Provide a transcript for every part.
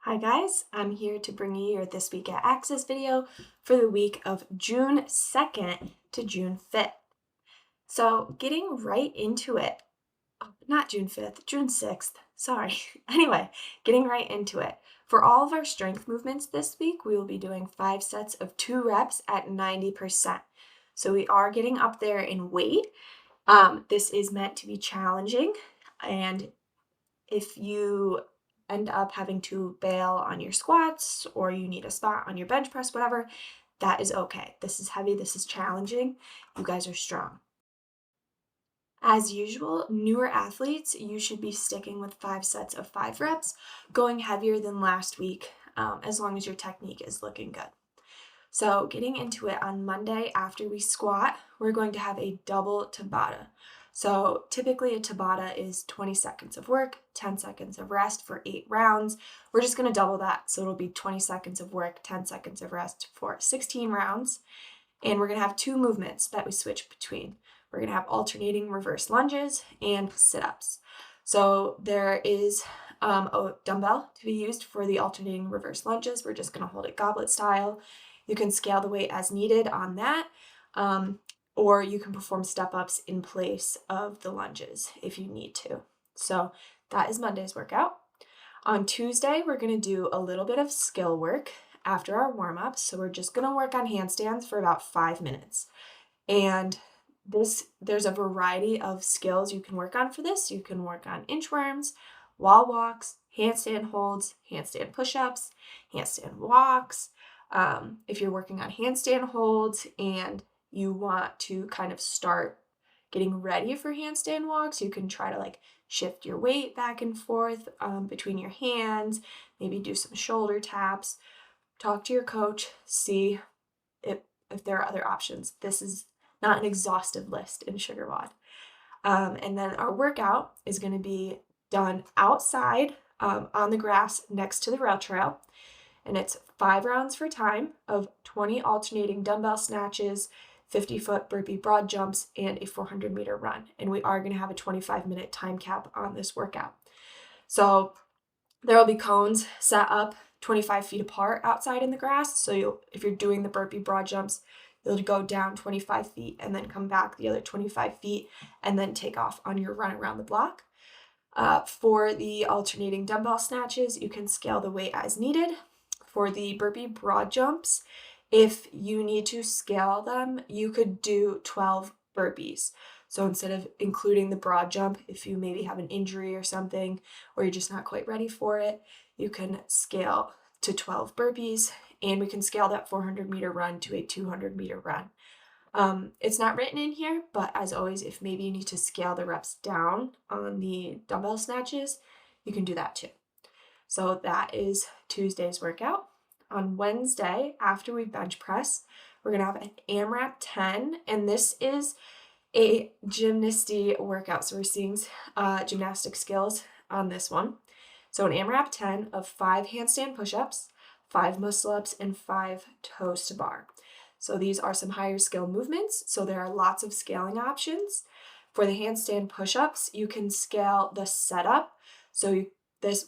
Hi guys, I'm here to bring you your This Week at Access video for the week of June 2nd to June 5th. So getting right into it, not June 5th, June 6th, sorry. Anyway, getting right into it. For all of our strength movements this week, we will be doing 5 sets of 2 reps at 90%. So we are getting up there in weight. This is meant to be challenging, and if you end up having to bail on your squats or you need a spot on your bench press, whatever, that is okay. This is heavy, this is challenging. You guys are strong. As usual, newer athletes, you should be sticking with 5 sets of 5 reps, going heavier than last week, as long as your technique is looking good. So getting into it, on Monday after we squat, we're going to have a double Tabata. So typically a Tabata is 20 seconds of work, 10 seconds of rest for 8 rounds. We're just going to double that. So it'll be 20 seconds of work, 10 seconds of rest for 16 rounds. And we're going to have 2 movements that we switch between. We're going to have alternating reverse lunges and sit-ups. So there is a dumbbell to be used for the alternating reverse lunges. We're just going to hold it goblet style. You can scale the weight as needed on that, or you can perform step-ups in place of the lunges if you need to. So that is Monday's workout. On Tuesday, we're going to do a little bit of skill work after our warm-up. So we're just going to work on handstands for about 5 minutes. And there's a variety of skills you can work on for this. You can work on inchworms, wall walks, handstand holds, handstand push-ups, handstand walks. If you're working on handstand holds and you want to kind of start getting ready for handstand walks, you can try to shift your weight back and forth between your hands, maybe do some shoulder taps, talk to your coach, see if there are other options. This is not an exhaustive list in SugarWOD. And then our workout is going to be done outside on the grass next to the rail trail. And it's 5 rounds for time of 20 alternating dumbbell snatches, 50-foot burpee broad jumps, and a 400-meter run. And we are going to have a 25-minute time cap on this workout. So there will be cones set up 25 feet apart outside in the grass. So if you're doing the burpee broad jumps, you'll go down 25 feet and then come back the other 25 feet and then take off on your run around the block. For the alternating dumbbell snatches, you can scale the weight as needed. For the burpee broad jumps, if you need to scale them, you could do 12 burpees. So instead of including the broad jump, if you maybe have an injury or something, or you're just not quite ready for it, you can scale to 12 burpees, and we can scale that 400-meter run to a 200-meter run. It's not written in here, but as always, if maybe you need to scale the reps down on the dumbbell snatches, you can do that too. So that is Tuesday's workout. On Wednesday, after we bench press, we're going to have an AMRAP 10, and this is a gymnasty workout. So we're seeing gymnastic skills on this one. So an AMRAP 10 of 5 handstand push-ups, 5 muscle-ups, and 5 toes to bar. So these are some higher skill movements. So there are lots of scaling options. For the handstand push-ups, you can scale the setup. So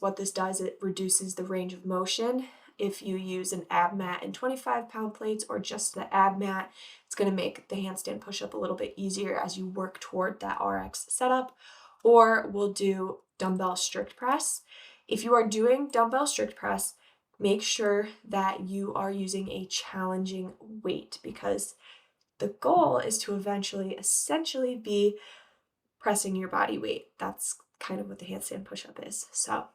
what this does, it reduces the range of motion. If you use an ab mat and 25-pound plates or just the ab mat, it's going to make the handstand push-up a little bit easier as you work toward that RX setup. Or we'll do dumbbell strict press. If you are doing dumbbell strict press, make sure that you are using a challenging weight, because the goal is to essentially be pressing your body weight. That's kind of what the handstand push-up is. So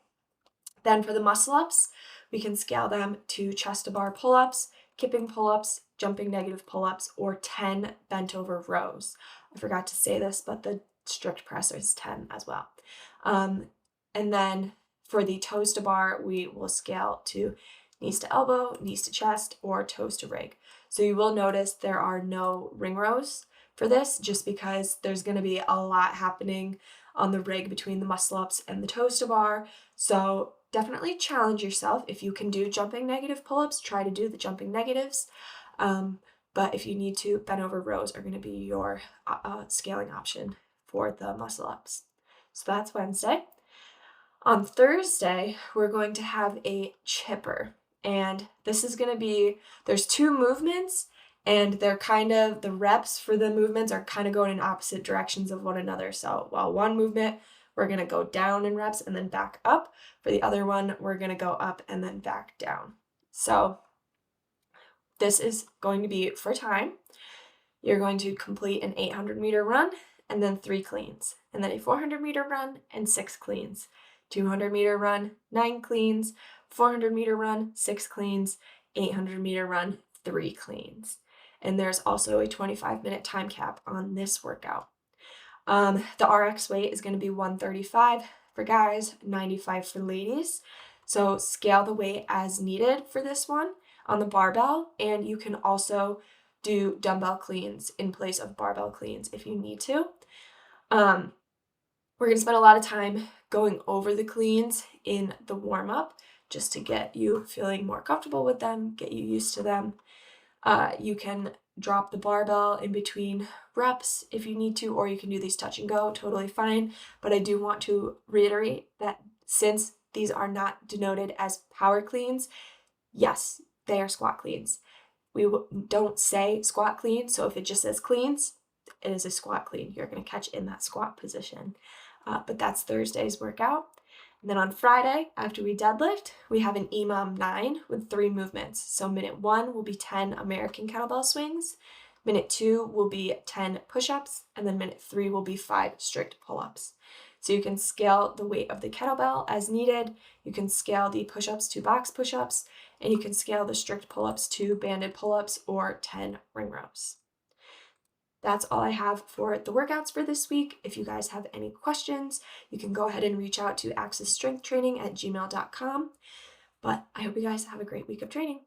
then for the muscle-ups, we can scale them to chest to bar pull-ups, kipping pull-ups, jumping negative pull-ups, or 10 bent over rows. I forgot to say this, but the strict press is 10 as well. And then for the toes to bar, we will scale to knees to elbow, knees to chest, or toes to rig. So you will notice there are no ring rows for this, just because there's going to be a lot happening on the rig between the muscle ups and the toes to bar. So definitely challenge yourself. If you can do jumping negative pull-ups, try to do the jumping negatives. But if you need to, bent over rows are going to be your scaling option for the muscle ups. So that's Wednesday. On Thursday, we're going to have a chipper, and this is going to be, there's two movements, and they're kind of, the reps for the movements are kind of going in opposite directions of one another. So while one movement, we're going to go down in reps and then back up. For the other one, we're going to go up and then back down. So this is going to be for time. You're going to complete an 800-meter run and then 3 cleans, and then a 400-meter run and 6 cleans, 200-meter run, 9 cleans, 400-meter run, 6 cleans, 800-meter run, 3 cleans. And there's also a 25-minute time cap on this workout. The RX weight is going to be 135 for guys, 95 for ladies. So scale the weight as needed for this one on the barbell, and you can also do dumbbell cleans in place of barbell cleans if you need to. We're going to spend a lot of time going over the cleans in the warm-up just to get you feeling more comfortable with them, get you used to them. You can drop the barbell in between reps if you need to, or you can do these touch and go, totally fine. But I do want to reiterate that since these are not denoted as power cleans, yes, they are squat cleans. We don't say squat clean, so if it just says cleans, it is a squat clean. You're going to catch in that squat position. But that's Thursday's workout. And then on Friday, after we deadlift, we have an EMOM 9 with 3 movements. So minute 1 will be 10 American kettlebell swings. Minute 2 will be 10 push-ups. And then minute 3 will be 5 strict pull-ups. So you can scale the weight of the kettlebell as needed. You can scale the push-ups to box push-ups. And you can scale the strict pull-ups to banded pull-ups or 10 ring rows. That's all I have for the workouts for this week. If you guys have any questions, you can go ahead and reach out to accessstrengthtraining@gmail.com. But I hope you guys have a great week of training.